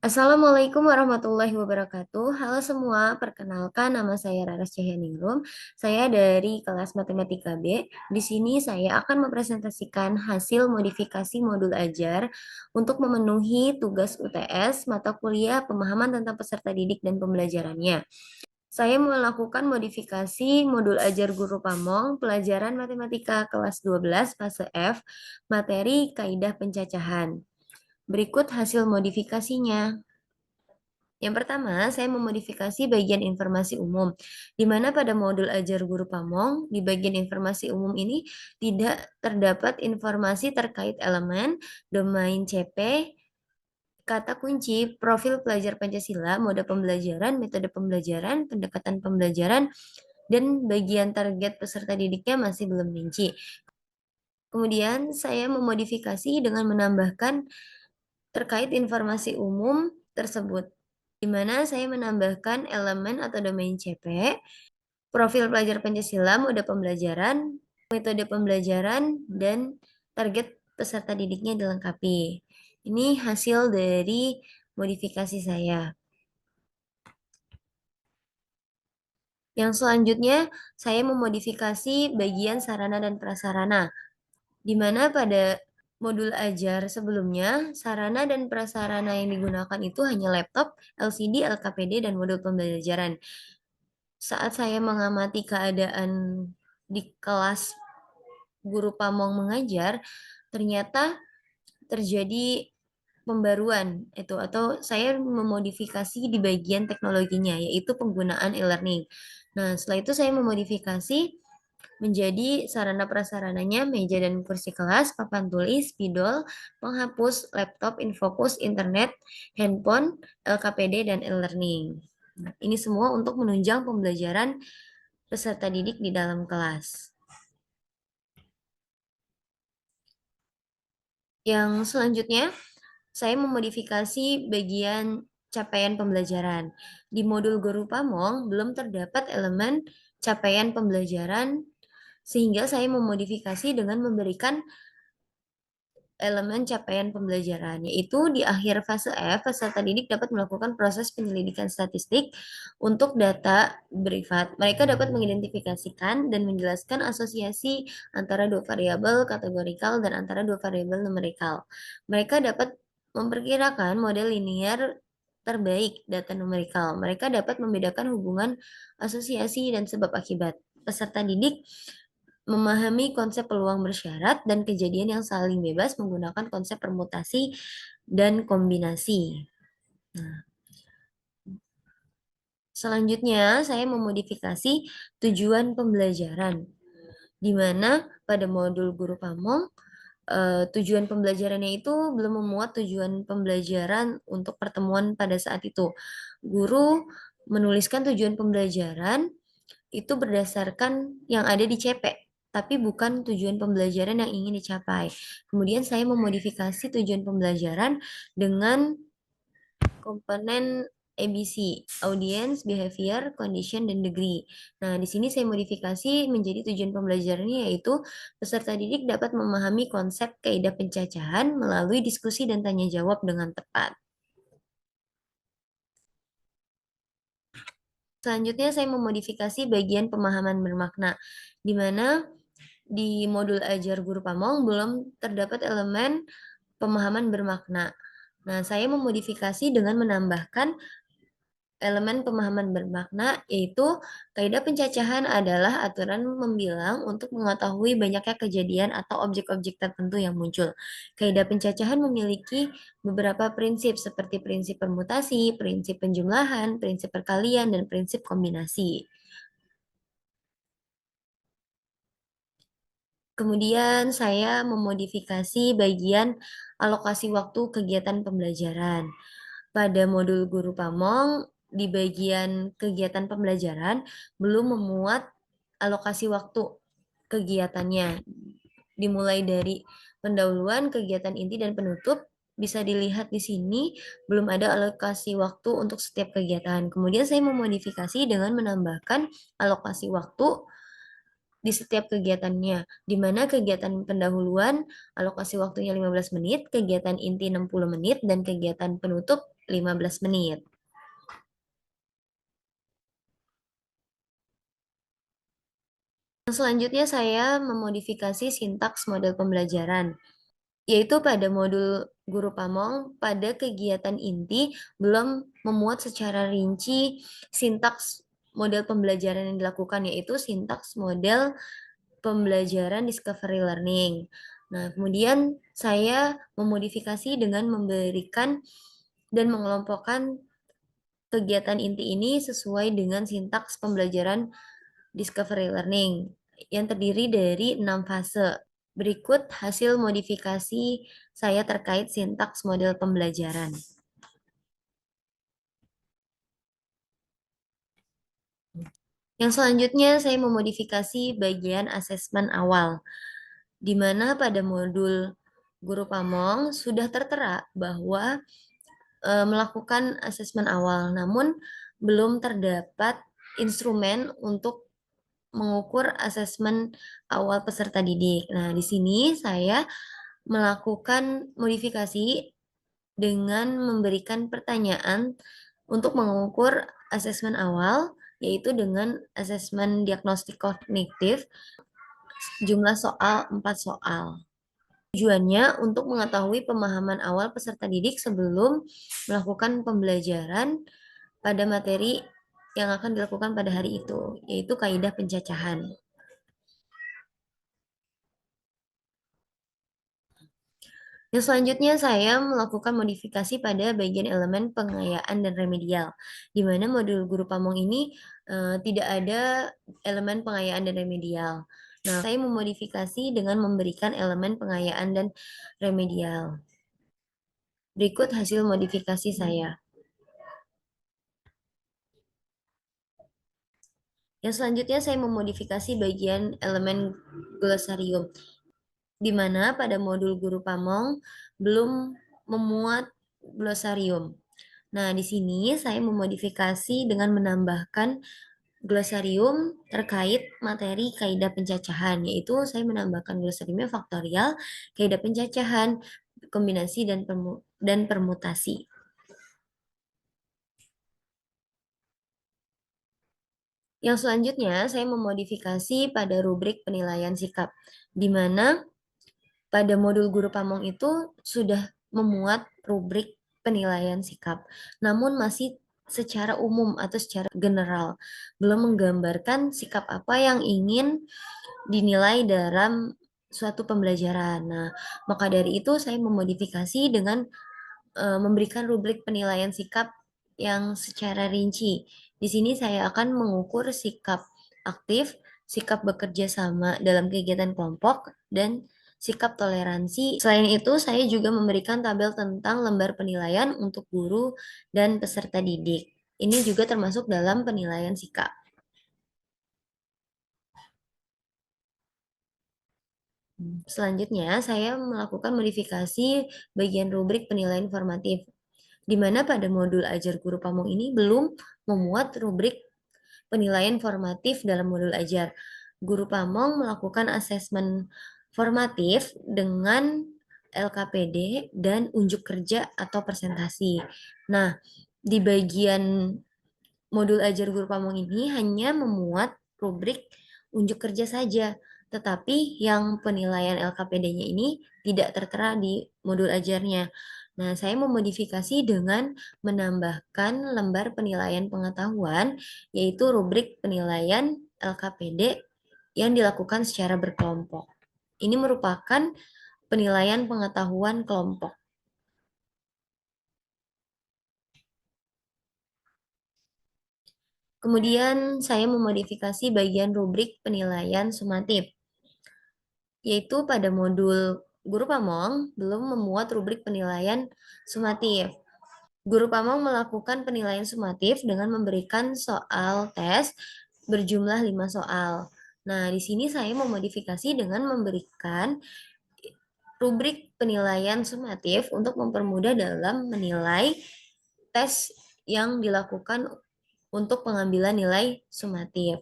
Assalamualaikum warahmatullahi wabarakatuh. Halo semua, perkenalkan nama saya Raras Cahyaningrum. Saya dari kelas Matematika B. Di sini saya akan mempresentasikan hasil modifikasi modul ajar untuk memenuhi tugas UTS mata kuliah pemahaman tentang peserta didik dan pembelajarannya. Saya melakukan modifikasi modul ajar guru Pamong, pelajaran matematika kelas 12 fase F, materi kaidah pencacahan. Berikut hasil modifikasinya. Yang pertama, saya memodifikasi bagian informasi umum, di mana pada modul ajar guru Pamong, di bagian informasi umum ini tidak terdapat informasi terkait elemen, domain CP, kata kunci, profil pelajar Pancasila, mode pembelajaran, metode pembelajaran, pendekatan pembelajaran, dan bagian target peserta didiknya masih belum rinci. Kemudian saya memodifikasi dengan menambahkan terkait informasi umum tersebut, di mana saya menambahkan elemen atau domain CP, profil pelajar Pancasila, mode pembelajaran, metode pembelajaran, dan target peserta didiknya dilengkapi. Ini hasil dari modifikasi saya. Yang selanjutnya, saya memodifikasi bagian sarana dan prasarana, di mana pada modul ajar sebelumnya, sarana dan prasarana yang digunakan itu hanya laptop, LCD, LKPD, dan modul pembelajaran. Saat saya mengamati keadaan di kelas guru Pamong mengajar, ternyata terjadi pembaruan itu atau saya memodifikasi di bagian teknologinya yaitu penggunaan e-learning. Nah, setelah itu saya memodifikasi menjadi sarana prasarananya meja dan kursi kelas, papan tulis, spidol, penghapus, laptop, infokus, internet, handphone, LKPD, dan e-learning. Nah, ini semua untuk menunjang pembelajaran peserta didik di dalam kelas. Yang selanjutnya, saya memodifikasi bagian capaian pembelajaran. Di modul Guru Pamong belum terdapat elemen capaian pembelajaran, sehingga saya memodifikasi dengan memberikan elemen capaian pembelajaran, yaitu di akhir fase F, peserta didik dapat melakukan proses penyelidikan statistik untuk data privat. Mereka dapat mengidentifikasikan dan menjelaskan asosiasi antara dua variabel kategorikal dan antara dua variabel numerikal. Mereka dapat memperkirakan model linear terbaik data numerikal. Mereka dapat membedakan hubungan asosiasi dan sebab akibat. Peserta didik memahami konsep peluang bersyarat dan kejadian yang saling bebas menggunakan konsep permutasi dan kombinasi. Nah, selanjutnya saya memodifikasi tujuan pembelajaran, di mana pada modul Guru Pamong tujuan pembelajarannya itu belum memuat tujuan pembelajaran untuk pertemuan pada saat itu. Guru menuliskan tujuan pembelajaran itu berdasarkan yang ada di CP, tapi bukan tujuan pembelajaran yang ingin dicapai. Kemudian saya memodifikasi tujuan pembelajaran dengan komponen ABC, Audience, Behavior, Condition, dan Degree. Nah, di sini saya modifikasi menjadi tujuan pembelajarannya yaitu peserta didik dapat memahami konsep kaidah pencacahan melalui diskusi dan tanya jawab dengan tepat. Selanjutnya saya memodifikasi bagian pemahaman bermakna, di mana di modul ajar guru Pamong belum terdapat elemen pemahaman bermakna. Nah, saya memodifikasi dengan menambahkan elemen pemahaman bermakna, yaitu kaidah pencacahan adalah aturan membilang untuk mengetahui banyaknya kejadian atau objek-objek tertentu yang muncul. Kaidah pencacahan memiliki beberapa prinsip seperti prinsip permutasi, prinsip penjumlahan, prinsip perkalian, dan prinsip kombinasi. Kemudian saya memodifikasi bagian alokasi waktu kegiatan pembelajaran. Pada modul Guru Pamong, di bagian kegiatan pembelajaran belum memuat alokasi waktu kegiatannya. Dimulai dari pendahuluan, kegiatan inti, dan penutup. Bisa dilihat di sini, belum ada alokasi waktu untuk setiap kegiatan. Kemudian saya memodifikasi dengan menambahkan alokasi waktu di setiap kegiatannya, di mana kegiatan pendahuluan alokasi waktunya 15 menit, kegiatan inti 60 menit, dan kegiatan penutup 15 menit. Selanjutnya saya memodifikasi sintaks model pembelajaran, yaitu pada modul Guru Pamong pada kegiatan inti belum memuat secara rinci sintaks model pembelajaran yang dilakukan, yaitu sintaks model pembelajaran discovery learning. Nah, kemudian saya memodifikasi dengan memberikan dan mengelompokkan kegiatan inti ini sesuai dengan sintaks pembelajaran discovery learning yang terdiri dari 6 fase. Berikut hasil modifikasi saya terkait sintaks model pembelajaran. Yang selanjutnya saya memodifikasi bagian asesmen awal, di mana pada modul Guru Pamong sudah tertera bahwa melakukan asesmen awal, namun belum terdapat instrumen untuk mengukur asesmen awal peserta didik. Nah, di sini saya melakukan modifikasi dengan memberikan pertanyaan untuk mengukur asesmen awal, yaitu dengan asesmen diagnostik kognitif, jumlah soal 4 soal. Tujuannya untuk mengetahui pemahaman awal peserta didik sebelum melakukan pembelajaran pada materi yang akan dilakukan pada hari itu, yaitu kaidah pencacahan. Yang selanjutnya saya melakukan modifikasi pada bagian elemen pengayaan dan remedial, di mana modul Guru Pamong ini tidak ada elemen pengayaan dan remedial. Nah, saya memodifikasi dengan memberikan elemen pengayaan dan remedial. Berikut hasil modifikasi saya. Yang selanjutnya saya memodifikasi bagian elemen glosarium, di mana pada modul Guru Pamong belum memuat glosarium. Nah, di sini saya memodifikasi dengan menambahkan glosarium terkait materi kaidah pencacahan, yaitu saya menambahkan glosariumnya faktorial, kaidah pencacahan, kombinasi dan permutasi. Yang selanjutnya saya memodifikasi pada rubrik penilaian sikap, di mana pada modul Guru Pamong itu sudah memuat rubrik penilaian sikap, namun masih secara umum atau secara general, belum menggambarkan sikap apa yang ingin dinilai dalam suatu pembelajaran. Nah, maka dari itu saya memodifikasi dengan memberikan rubrik penilaian sikap yang secara rinci. Di sini saya akan mengukur sikap aktif, sikap bekerja sama dalam kegiatan kelompok, dan sikap toleransi. Selain itu, saya juga memberikan tabel tentang lembar penilaian untuk guru dan peserta didik. Ini juga termasuk dalam penilaian sikap. Selanjutnya, saya melakukan modifikasi bagian rubrik penilaian formatif, di mana pada modul ajar Guru Pamong ini belum memuat rubrik penilaian formatif dalam modul ajar. Guru Pamong melakukan asesmen formatif dengan LKPD dan unjuk kerja atau presentasi. Nah, di bagian modul ajar Guru Pamong ini hanya memuat rubrik unjuk kerja saja, tetapi yang penilaian LKPD-nya ini tidak tertera di modul ajarnya. Nah, saya memodifikasi dengan menambahkan lembar penilaian pengetahuan, yaitu rubrik penilaian LKPD yang dilakukan secara berkelompok. Ini merupakan penilaian pengetahuan kelompok. Kemudian saya memodifikasi bagian rubrik penilaian sumatif, yaitu pada modul Guru Pamong belum memuat rubrik penilaian sumatif. Guru Pamong melakukan penilaian sumatif dengan memberikan soal tes berjumlah 5 soal. Nah, di sini saya memodifikasi dengan memberikan rubrik penilaian sumatif untuk mempermudah dalam menilai tes yang dilakukan untuk pengambilan nilai sumatif.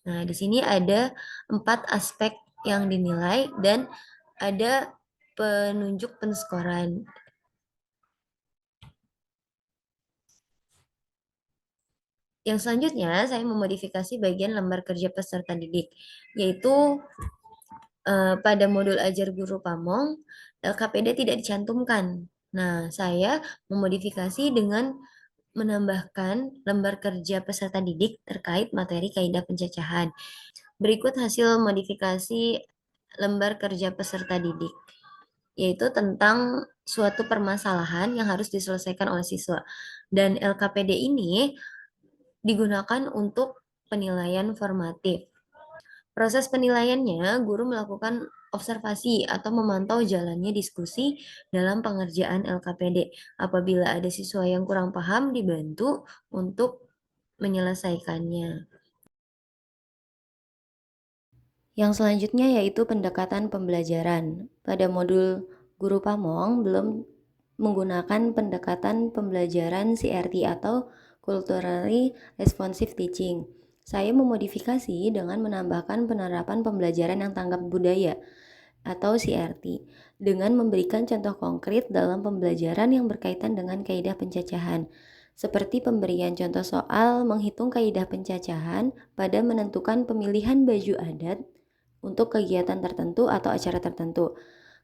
Nah, di sini ada 4 aspek yang dinilai dan ada penunjuk penskoran. Yang selanjutnya, saya memodifikasi bagian lembar kerja peserta didik, yaitu pada modul ajar guru Pamong, LKPD tidak dicantumkan. Nah, saya memodifikasi dengan menambahkan lembar kerja peserta didik terkait materi kaidah pencacahan. Berikut hasil modifikasi lembar kerja peserta didik, yaitu tentang suatu permasalahan yang harus diselesaikan oleh siswa. Dan LKPD ini digunakan untuk penilaian formatif. Proses penilaiannya, guru melakukan observasi atau memantau jalannya diskusi dalam pengerjaan LKPD. Apabila ada siswa yang kurang paham, dibantu untuk menyelesaikannya. Yang selanjutnya yaitu pendekatan pembelajaran. Pada modul Guru Pamong belum menggunakan pendekatan pembelajaran CRT atau Culturally Responsive Teaching. Saya memodifikasi dengan menambahkan penerapan pembelajaran yang tanggap budaya atau CRT dengan memberikan contoh konkret dalam pembelajaran yang berkaitan dengan kaidah pencacahan, seperti pemberian contoh soal menghitung kaidah pencacahan pada menentukan pemilihan baju adat untuk kegiatan tertentu atau acara tertentu.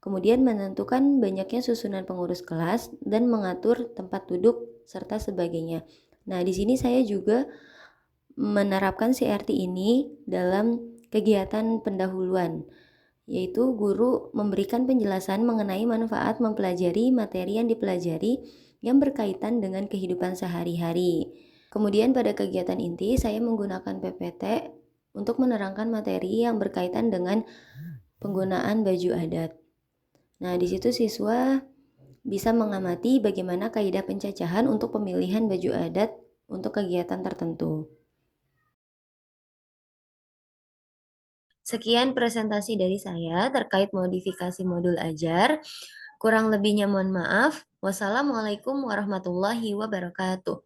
Kemudian menentukan banyaknya susunan pengurus kelas dan mengatur tempat duduk serta sebagainya. Nah, di sini saya juga menerapkan CRT ini dalam kegiatan pendahuluan, yaitu guru memberikan penjelasan mengenai manfaat mempelajari materi yang dipelajari yang berkaitan dengan kehidupan sehari-hari. Kemudian pada kegiatan inti saya menggunakan PPT untuk menerangkan materi yang berkaitan dengan penggunaan baju adat. Nah, di situ siswa bisa mengamati bagaimana kaidah pencacahan untuk pemilihan baju adat untuk kegiatan tertentu. Sekian presentasi dari saya terkait modifikasi modul ajar. Kurang lebihnya mohon maaf. Wassalamualaikum warahmatullahi wabarakatuh.